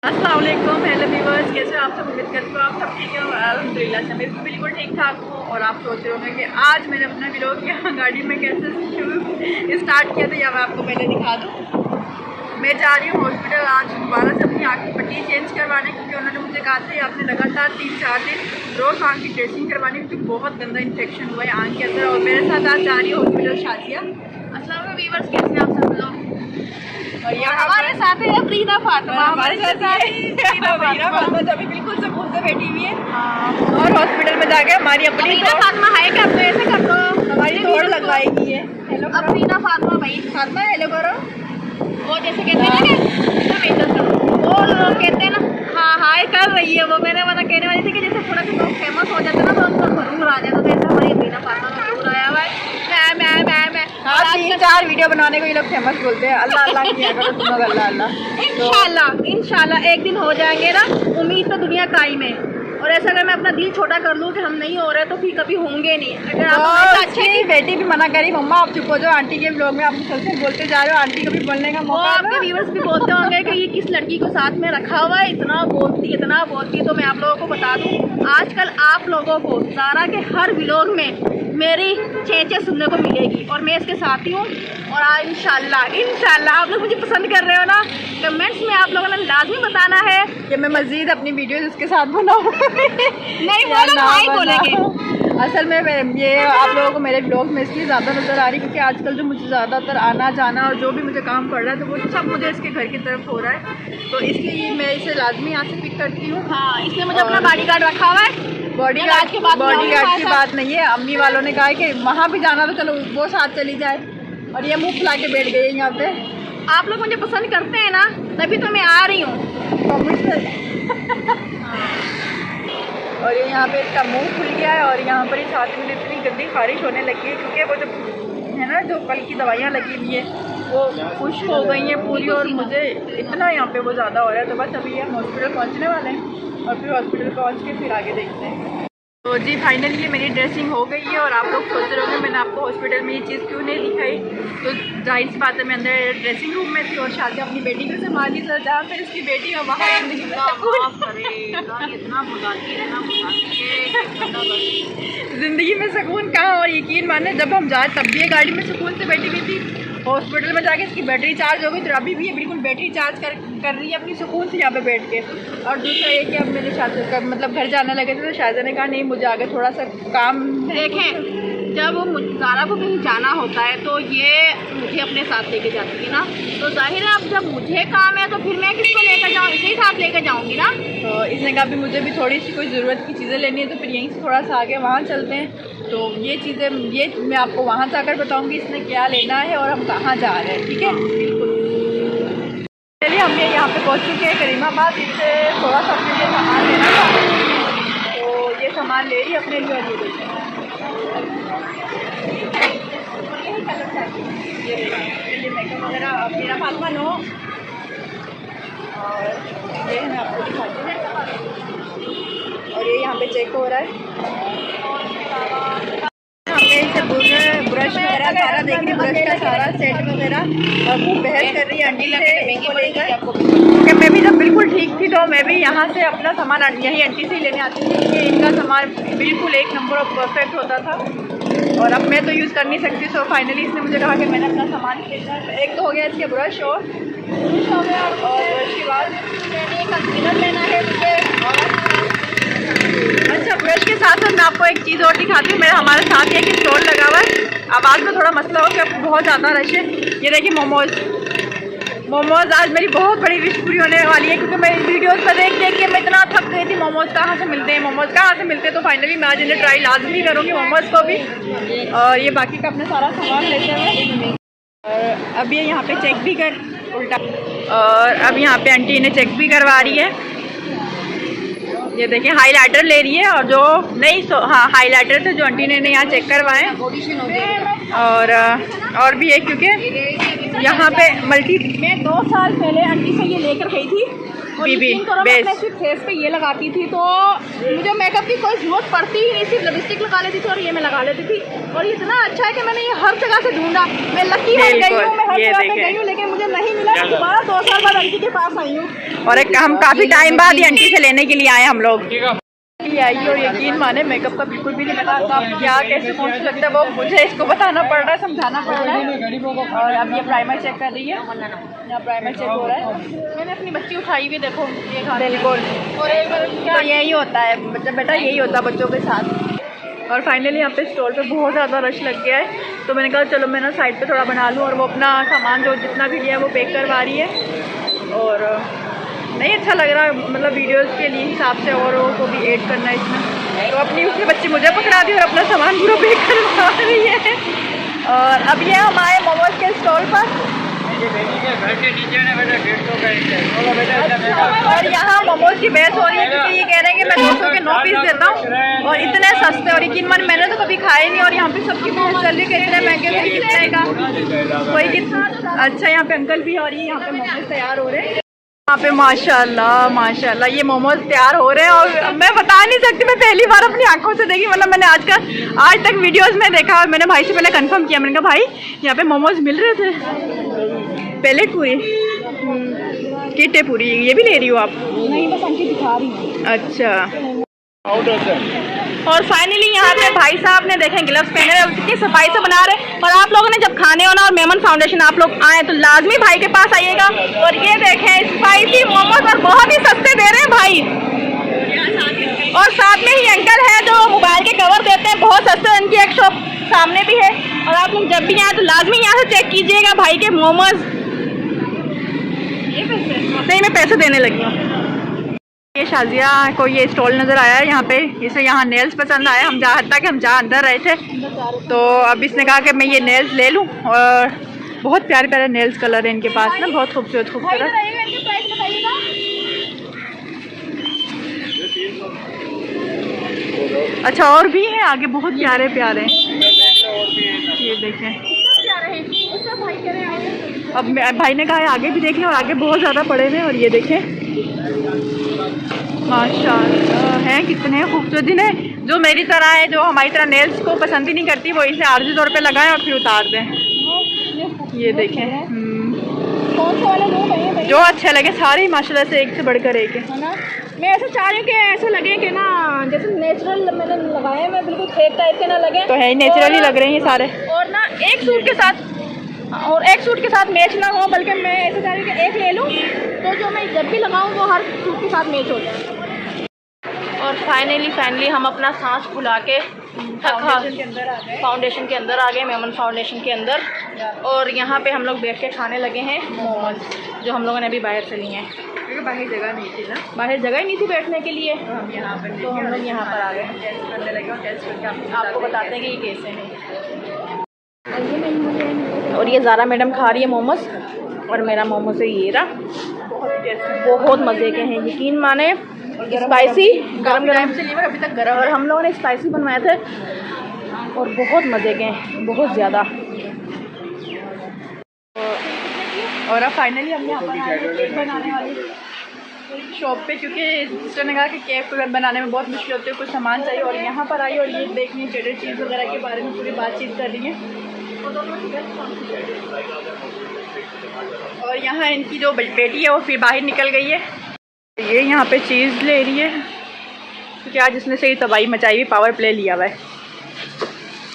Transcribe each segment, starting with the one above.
अस्सलाम वालेकुम, hello viewers, कैसे आप सब? उम्मीद करती हूँ आप सब ठीक है। अल्हम्दुलिल्लाह से मैं बिल्कुल ठीक ठाक हूँ। और आप सोच रहे होंगे कि आज मैंने अपना व्लॉग यहाँ गाड़ी में कैसे स्टार्ट किया, तो यह मैं आपको पहले दिखा दूँ। मैं जा रही हूँ हॉस्पिटल आज दोबारा से अपनी आँख की पट्टी चेंज करवाने, क्योंकि उन्होंने मुझे कहा था आपने लगातार 3-4 दिन रोज़ आँख की ड्रेसिंग करवानी, क्योंकि बहुत गंदा इन्फेक्शन हुआ है आँख के अंदर। और मेरे साथ आज जा रही है हॉस्पिटल शादिया। अस्सलाम वालेकुम व्यूअर्स, कैसे आप सब लोग? और यहाँ हमारे साथ है फरीदा फातिमा, हमारे साथ फातिमा जो अभी बिल्कुल सुकून से बैठी हुई है। और हॉस्पिटल में जाके हमारी अपनी फातिमा है कि अपने ऐसे कर दो, हमारी दौड़ लगवाएगी है। हेलो फरीदा फातिमा, भाई फातिमा हेलो करो। वो जैसे कहते हैं ना, वो लोग कहते हैं ना हाँ हाय कर रही है वो। मैंने कहने वाली थी कि जैसे थोड़ा सा लोग फेमस हो जाते ना तो उनको भरूर आ जाता, तो ऐसा हमारी फरीदा फातिमा का भरूर आया हुआ है। मैं 3-4 वीडियो बनाने को ये लोग फेमस बोलते हैं। अल्लाह अल्लाह किया करो तुम लोग, अल्लाह अल्लाह। इंशाल्लाह एक दिन हो जाएंगे ना, उम्मीद तो दुनिया कायम है। और ऐसा अगर मैं अपना दिल छोटा कर लूँ कि हम नहीं हो रहे तो फिर कभी होंगे नहीं। अगर आप अच्छे की बेटी भी मना करी, मम्मा आप चुप हो जाओ, आंटी के ब्लॉग में आप मुसलसल बोलते जा रहे हो, आंटी को भी बोलने का मौका। आपके व्यूअर्स भी बोलते होंगे कि ये किस लड़की को साथ में रखा हुआ है, इतना बोलती है। तो मैं आप लोगों को बता दूँ, आजकल आप लोगों को ज़ारा के हर व्लॉग में मेरी चेचे सुनने को मिलेगी और मैं इसके साथ ही हूँ। और आज इंशाल्लाह आप लोग मुझे पसंद कर रहे हो ना, कमेंट्स में आप लोगों ने लाजमी बताना है कि मैं मज़ीद अपनी वीडियोस उसके साथ बनाऊँ। नहीं भाई बोलेंगे। असल में ये आप लोगों को मेरे ब्लॉग में इसलिए ज़्यादा नज़र आ रही है क्योंकि आजकल जो मुझे ज़्यादातर आना जाना और जो भी मुझे काम पड़ रहा है तो वो सब मुझे इसके घर की तरफ हो रहा है, तो इसलिए मैं इसे लाजमी यहाँ से पिक करती हूँ। हाँ, इसलिए मुझे अपना बॉडीगार्ड रखा हुआ है। बॉडीगार्ड की बात नहीं है, अम्मी वालों ने कहा है कि वहाँ भी जाना तो चलो वो साथ चली जाए, और ये मुँह फुला के बैठ गई है यहाँ पे। आप लोग मुझे पसंद करते हैं ना, तभी तो मैं आ रही हूँ। और ये यहाँ पे इसका मुंह खुल गया है और यहाँ पर इस हाथ में इतनी गंदी खारिश होने लगी है क्योंकि वो जो है ना जो कल की दवाइयाँ लगी हुई है वो खुश्क हो गई हैं पूरी, और मुझे इतना यहाँ पे वो ज़्यादा हो रहा है। तो बस अभी हम हॉस्पिटल पहुँचने वाले हैं और फिर हॉस्पिटल पहुँच के फिर आगे देखते हैं। तो जी फाइनली ये मेरी ड्रेसिंग हो गई है। और आप लोग सोच रहे होंगे मैंने आपको हॉस्पिटल में ये चीज़ क्यों नहीं दिखाई, तो जाहिर सी बात है मैं अंदर ड्रेसिंग रूम में थी और शादी अपनी बेटी को संभाली था, जहाँ पर इसकी बेटी है वहाँ ज़िंदगी में सुकून कहाँ। और यकीन माने जब हम जाए तब भी ये गाड़ी में सुकून से बैठी हुई थी, हॉस्पिटल में जाके इसकी बैटरी चार्ज हो गई तो अभी भी ये बिल्कुल बैटरी चार्ज कर रही है अपनी सुकून से यहाँ पे बैठ के। और दूसरा ये कि अब मेरे शादी मतलब घर जाने लगे थे तो शायद ने कहा नहीं मुझे आगे थोड़ा सा काम। देखें जब ज़ारा को कहीं जाना होता है तो ये मुझे अपने साथ लेके जाती है ना, तो जाहिर है अब जब मुझे काम है तो फिर मैं किसको लेकर जाऊँ, इसे ही साथ लेकर जाऊँगी ना। तो इसने कहा भी मुझे भी थोड़ी सी कोई ज़रूरत की चीज़ें लेनी है तो फिर यहीं से थोड़ा सा आगे वहाँ चलते हैं। तो ये चीज़ें ये मैं आपको वहाँ जाकर बताऊँगी इसने क्या लेना है और हम कहाँ जा रहे हैं, ठीक है। बिल्कुल चलिए हम यहाँ पे पहुँच चुके हैं करीमाबाद। इससे थोड़ा सा अपने लिए सामान लेना था तो ये सामान ले रही है अपने लिए। और ये मेकअप वगैरह मेरा फातिमा नो, और ये मैं आपको दिखाती हूँ। और ये यहाँ पे चेक हो रहा है, हमने इसे ब्रश वगैरह सारा देख रही, ब्रश का सारा सेट वगैरह। और वो बहस कर रही है आंटी से क्योंकि मैं भी जब बिल्कुल ठीक थी तो मैं भी यहाँ से अपना सामान यही आंटी से ही लेने आती थी क्योंकि इनका सामान बिल्कुल एक नंबर और परफेक्ट होता था और अब मैं तो यूज़ कर नहीं सकती। सो फाइनली इसने मुझे कहा कि मैंने अपना सामान लेना है। एक तो हो गया इसके ब्रश और ब्रश के बाद मैंने एक कंसीलर लेना है मुझे। अच्छा ब्रश के साथ साथ मैं आपको एक चीज़ और दिखाती हूँ। मेरा हमारे साथ ही एक स्टॉल लगा हुआ है। आवाज़ में थोड़ा मसला हो कि बहुत ज़्यादा रश है। ये देखिए मोमोज़ आज मेरी बहुत बड़ी विश पूरी होने वाली है क्योंकि मैं वीडियोस पर देख के मैं इतना थक गई थी। मोमोज़ कहाँ से मिलते हैं तो फाइनली मैं आज इन्हें ट्राई लाजमी करूँगी मोमोज़ को भी। और ये बाकी का अपना सारा सामान लेते हुए और अब ये यहाँ पे चेक भी कर उल्टा, और अब यहाँ पे आंटी इन्हें चेक भी करवा रही है। ये देखिए हाइलाइटर ले रही है और जो नहीं हाँ हाइलाइटर थे जो आंटी ने यहाँ चेक करवाए। और भी है क्योंकि यहाँ पे मैं 2 साल पहले आंटी से ये लेकर गई थी बीबी मैं सिर्फ फेस पे ये लगाती थी तो मुझे मेकअप की कोई जरूरत पड़ती ही नहीं, सिर्फ लिपस्टिक लगा लेती थी और ये मैं लगा लेती थी। और इतना अच्छा है कि मैंने ये हर जगह से ढूंढा, मैं लकी हो गई हूँ, मैं हर जगह पे गई हूँ लेकिन मुझे नहीं मिला। दोबारा 2 साल बाद आंटी के पास आई हूँ और हम काफ़ी टाइम बाद ये आंटी से लेने के लिए आए हम लोग आई। और यकीन माने मेकअप का बिल्कुल भी नहीं पता कब क्या कैसे कौन सा लगता है वो मुझे इसको बताना पड़ रहा है, समझाना पड़ रहा है। और अब ये प्राइमर चेक कर रही है, यहाँ प्राइमर चेक हो रहा है। मैंने अपनी बच्ची उठाई हुई, देखो ये बिल्कुल। और एक बार तो यही होता है बेटा, यही होता है बच्चों के साथ। और फाइनली यहाँ पे स्टॉल पे बहुत ज़्यादा रश लग गया है, तो मैंने कहा चलो मैं ना साइड पे थोड़ा बना लूँ। और वो अपना सामान जो जितना भी लिया है वो पैक करवा रही है। और नहीं अच्छा लग रहा है, मतलब वीडियोस के लिए हिसाब से औरों को भी ऐड करना है इसमें। तो अपनी उसमें बच्ची मुझे पकड़ा दी और अपना सामान पूरा पैक करवा रही है। और अब ये हम आए मोमोज के स्टॉल पर, और यहाँ मोमोज की बहस हो रही है क्योंकि ये कह रहे हैं कि मैं 200 के 9 पीस देता हूँ और इतने सस्ते। और यकीन मान मैंने तो कभी खाए नहीं, और यहाँ पे सबकी बहस चल रही है इतने महंगे कितने का कोई कितना अच्छा। यहाँ पे अंकल भी और ये यहाँ पे मोमोज तैयार हो रहे हैं। यहाँ पे माशाल्लाह माशाल्लाह ये मोमोज तैयार हो रहे हैं और मैं बता नहीं सकती, मैं पहली बार अपनी आंखों से देखी। मतलब मैंने आज तक वीडियोस में देखा और मैंने भाई से पहले कंफर्म किया, मैंने कहा भाई यहाँ पे मोमोज मिल रहे थे। पहले पूरी किटे पूरी ये भी ले रही हो आप? नहीं, बस आंटी दिखा रही हूँ। अच्छा। और फाइनली यहाँ पे भाई साहब ने देखें ग्लव्स पहने हुए कितनी सफाई से बना रहे हैं। और आप लोगों ने जब खाने हो ना और मेमन फाउंडेशन आप लोग आए तो लाजमी भाई के पास आइएगा। और ये देखें स्पाइसी मोमोज और बहुत ही सस्ते दे रहे हैं भाई। और साथ में ही अंकल है जो मोबाइल के कवर देते हैं, बहुत सस्ते, उनकी एक शॉप सामने भी है। और आप लोग जब भी आए तो लाजमी यहाँ से चेक कीजिएगा भाई के मोमोज। नहीं मैं पैसे देने लगी हूँ। ये शाजिया को ये स्टॉल नज़र आया है यहाँ पे, इसे यहाँ नेल्स पसंद आया। हम जहाँ अंदर रहे थे तो अब इसने कहा कि मैं ये नेल्स ले लूँ। और बहुत प्यारे प्यारे नेल्स कलर है इनके पास ना, बहुत खूबसूरत खूबसूरत। अच्छा और भी है आगे, बहुत प्यारे प्यारे। ये देखें, अब भाई ने कहा है आगे भी देखें, और आगे बहुत ज़्यादा पड़े हुए हैं। और ये देखें माशाल्लाह हैं कितने खूबसूरत। जिन्हें जो मेरी तरह है, जो हमारी तरह नेल्स को पसंद ही नहीं करती, वो इसे आर्जी तौर पे लगाएं और फिर उतार दें। ये देखें कौन से वाले दो जो अच्छे लगे सारे ही माशाल्लाह से एक से बढ़कर एक है ना। मैं ऐसा चाह रही हूँ कि ऐसे लगे कि ना जैसे नेचुरल मैंने लगाए, मैं बिल्कुल फेक टाइप के ना लगे। तो है ही नेचुरली लग रहे हैं ये सारे। और ना एक सूट के साथ मैच ना हो, बल्कि मैं ऐसे चाह रही हूँ कि एक ले लूँ तो जो मैं जब भी लगाऊँ वो हर सूट के साथ मैच हो जाए। और फाइनली हम अपना सांस फुला के फाउंडेशन के अंदर आ गए, मेमन फाउंडेशन के अंदर। और यहाँ पे हम लोग बैठ के खाने लगे हैं मोमोज, जो हम लोगों ने अभी बाहर से लिए हैं क्योंकि बाहर जगह नहीं थी ना, बाहर जगह ही नहीं थी बैठने के लिए। तो हम लोग यहाँ पर आ गए, टेस्ट करने लगे और टेस्ट करके आपको बताते हैं कि ये कैसे हैं। और ये ज़ारा मैडम खा रही है मोमोज और मेरा मोमोज है ये रहा, बहुत मज़े के हैं यकीन माने। स्पाइसी गरम से लिए अभी तक गरम, और हम लोगों ने स्पाइसी बनवाए थे और बहुत मज़े के हैं, बहुत ज़्यादा। और अब फाइनली हम यहाँ पर केक बनाने वाली शॉप पे, क्योंकि सिस्टर ने कहा कि केक बनाने में बहुत मुश्किल होती है, कुछ सामान चाहिए। और यहाँ पर आई और ये देखनी चेडर चीज़ वगैरह के बारे में पूरी बातचीत कर रही है। और यहाँ इनकी जो बेटी है वो फिर बाहर निकल गई है, ये यहाँ पे चीज़ ले रही है क्योंकि आज इसने सही तबाही मचाई हुई, पावर प्ले लिया हुआ है।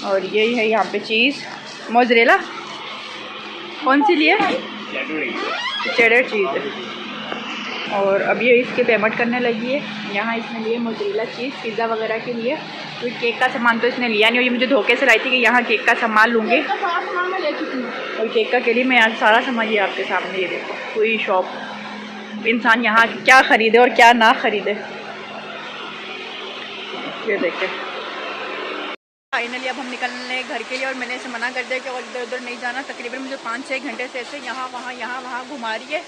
और ये है यहाँ पे चीज़ मोज़रेला, कौन सी लिए? चेडर चीज़ है। और अब ये इसके पेमेंट करने लगी है। यहाँ इसने लिए मोज़रेला चीज़ पिज़्ज़ा वगैरह के लिए, तो केक का सामान तो इसने लिया नहीं। और ये मुझे धोखे से लाई थी कि यहाँ केक का सामान लूँगी, और केक का के लिए मैं आज सारा सामान ये आपके सामने, ये देखो पूरी शॉप। इंसान यहाँ क्या ख़रीदे और क्या ना ख़रीदे, ये देखें। फाइनली अब हम निकलने घर के लिए, और मैंने इसे मना कर दिया कि और इधर उधर नहीं जाना। तकरीबन मुझे 5-6 घंटे से ऐसे यहाँ वहाँ घुमा रही है।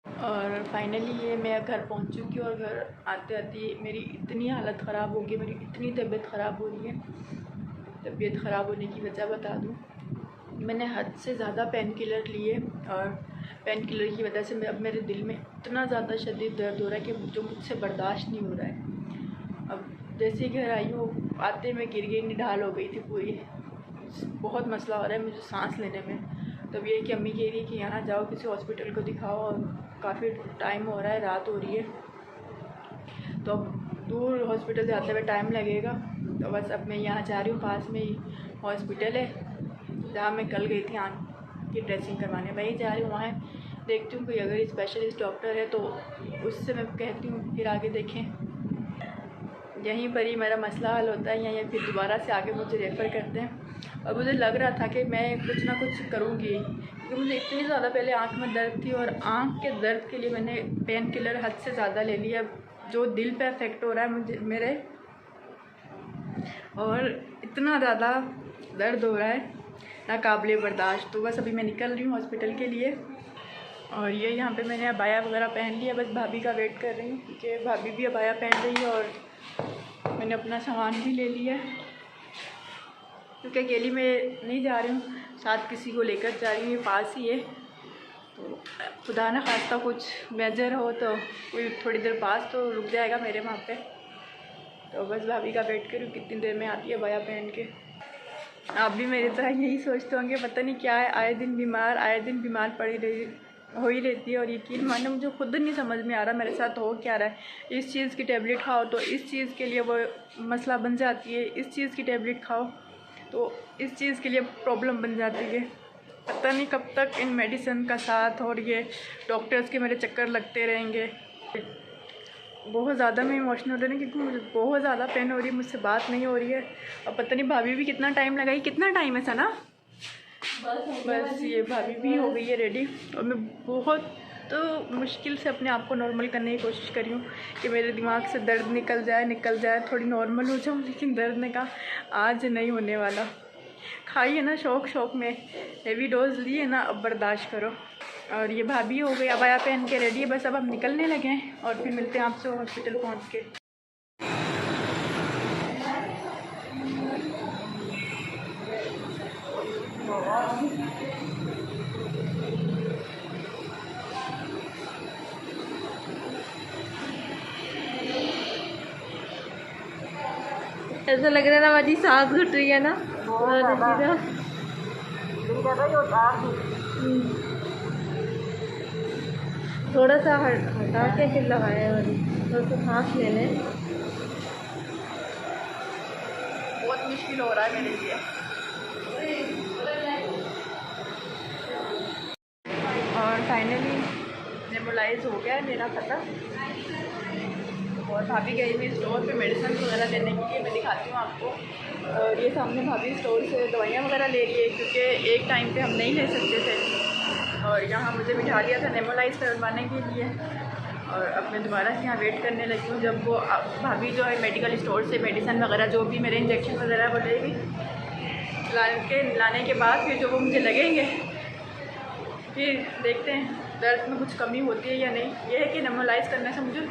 और फाइनली ये मैं घर पहुँच चुकी हूँ, और घर आते आते मेरी इतनी हालत ख़राब हो गई, मेरी इतनी तबीयत ख़राब हो रही है। तबीयत ख़राब होने की वजह बता दूँ, मैंने हद से ज़्यादा पेन किलर लिए और पेन किलर की वजह से अब मेरे दिल में इतना ज़्यादा शदीद दर्द हो रहा है कि जो मुझसे बर्दाश्त नहीं हो रहा है। अब जैसे ही घर आई हूँ आते में गिर गई, निढाल हो गई थी पूरी। बहुत मसला हो रहा है मुझे सांस लेने में। तब ये कि अम्मी कह रही है कि यहाँ जाओ, किसी हॉस्पिटल को दिखाओ, और काफ़ी टाइम हो रहा है, रात हो रही है, तो अब दूर हॉस्पिटल जाते हुए टाइम लगेगा। तो बस अब मैं यहाँ जा रही हूँ, पास में ही हॉस्पिटल है जहाँ मैं कल गई थी आँख की ड्रेसिंग करवाने। वहीं जा रही हूँ, वहाँ देखती हूँ कोई अगर स्पेशलिस्ट डॉक्टर है तो उससे मैं कहती हूँ फिर आगे देखें। यहीं पर ही मेरा मसला हल होता है या फिर दोबारा से आगे मुझे रेफ़र करते हैं। और मुझे लग रहा था कि मैं कुछ ना कुछ करूँगी, क्योंकि मुझे इतनी ज़्यादा पहले आँख में दर्द थी और आँख के दर्द के लिए मैंने पेन किलर हद से ज़्यादा ले लिया, जो दिल पे इफ़ेक्ट हो रहा है मुझे मेरे, और इतना ज़्यादा दर्द हो रहा है नाकाबिले बर्दाश्त। तो बस अभी मैं निकल रही हूँ हॉस्पिटल के लिए। और ये यहाँ पे मैंने अबाया वगैरह पहन लिया, बस भाभी का वेट कर रही हूँ क्योंकि भाभी भी अबाया पहन रही है, और मैंने अपना सामान भी ले लिया क्योंकि अकेली मैं नहीं जा रही हूँ, साथ किसी को लेकर जा रही हूँ, ये पास ही है। तो खुदा न खास्ता कुछ मेजर हो तो कोई थोड़ी देर पास तो रुक जाएगा मेरे वहाँ पे। तो बस भाभी का वेट करूँ कितनी देर में आती है अबाया पहन के। आप भी मेरी तरह यही सोचते होंगे, पता नहीं क्या है, आए दिन बीमार पड़ी हो ही रहती है। और यकीन मानो मुझे खुद नहीं समझ में आ रहा मेरे साथ हो क्या रहा है। इस चीज़ की टेबलेट खाओ तो इस चीज़ के लिए वो मसला बन जाती है, इस चीज़ की टेबलेट खाओ तो इस चीज़ के लिए प्रॉब्लम बन जाती है। पता नहीं कब तक इन मेडिसिन का साथ और ये डॉक्टर्स के मेरे चक्कर लगते रहेंगे। बहुत ज़्यादा मैं इमोशनल हो रही हूँ क्योंकि मुझे बहुत ज़्यादा पेन हो रही है, मुझसे बात नहीं हो रही है। और पता नहीं भाभी भी कितना टाइम लगाई, कितना टाइम है सना? बस ये भाभी भी हो गई है रेडी। और मैं बहुत मुश्किल से अपने आप को नॉर्मल करने की कोशिश करी हूँ कि मेरे दिमाग से दर्द निकल जाए, थोड़ी नॉर्मल हो जाऊँ, लेकिन दर्द ने कहा आज नहीं होने वाला। खाई है ना शौक में, हेवी डोज ली है ना, अब बर्दाश्त करो। और ये भाभी हो गई अबाया पहन के रेडी है, बस अब हम निकलने लगे हैं और फिर मिलते हैं आपसे हॉस्पिटल पहुँच के। ऐसा लग रहा है ना बाजी सांस घुट रही है ना, थोड़ा सा हटा के फिर लगाया और थोड़ा सा सांस ले लें। बहुत मुश्किल हो रहा है मेरे लिए। और फाइनली नेबुलाइज हो गया है मेरा पता। और भाभी गई हुई स्टोर पे मेडिसिन वगैरह लेने के लिए, मैं दिखाती हूँ आपको। और ये सामने भाभी स्टोर से दवाइयाँ वगैरह ले रही है क्योंकि एक टाइम पे हम नहीं ले सकते थे। और यहाँ मुझे बिठा लिया था नेबुलाइज करवाने के लिए। और अब मैं दोबारा से यहाँ वेट करने लगी हूँ जब वो भाभी जो है मेडिकल स्टोर से मेडिसिन वगैरह जो भी मेरे इंजेक्शन वगैरह वो लेगी, लाने के बाद फिर जो वो मुझे लगेंगे, फिर देखते हैं दर्द में कुछ कमी होती है या नहीं। ये है कि नेबुलाइज करने से मुझे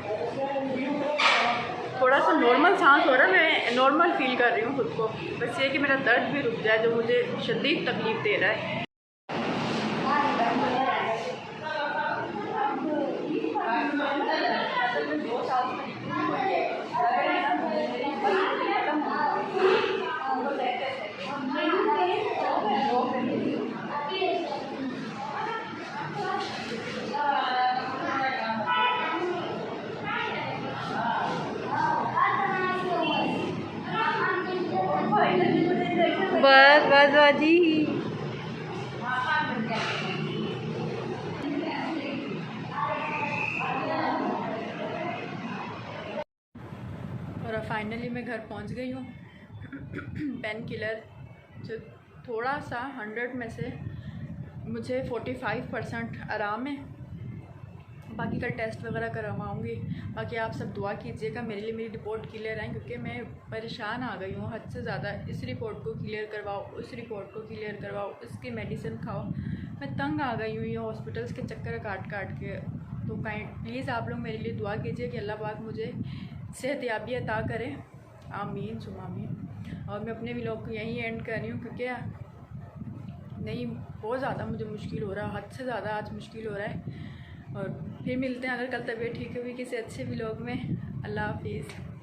थोड़ा सा नॉर्मल सांस हो रहा है, मैं नॉर्मल फील कर रही हूँ खुद को। बस ये कि मेरा दर्द भी रुक जाए जो मुझे शदीद तकलीफ़ दे रहा है। बस बस बाजी। और फाइनली मैं घर पहुंच गई हूँ। पेन किलर जो थोड़ा सा 100 में से मुझे 45% आराम है। बाकी का टेस्ट वगैरह करवाऊँगी। बाकी आप सब दुआ कीजिएगा मेरे लिए, मेरी रिपोर्ट क्लियर आए क्योंकि मैं परेशान आ गई हूँ हद से ज़्यादा। इस रिपोर्ट को क्लियर करवाओ, उस रिपोर्ट को क्लियर करवाओ, उसकी मेडिसिन खाओ। मैं तंग आ गई हूँ ये हॉस्पिटल्स के चक्कर काट के। तो प्लीज़ आप लोग मेरे लिए दुआ कीजिए कि अल्लाह पाक मुझे सेहतयाबी अता करे। आमीन सुमा आमीन। और मैं अपने व्लॉग को यहीं एंड कर रही हूँ क्योंकि नहीं, बहुत ज़्यादा मुझे मुश्किल हो रहा है, हद से ज़्यादा आज मुश्किल हो रहा है। और फिर मिलते हैं अगर कल तबीयत ठीक होगी किसी अच्छे व्लॉग में। अल्लाह हाफिज़।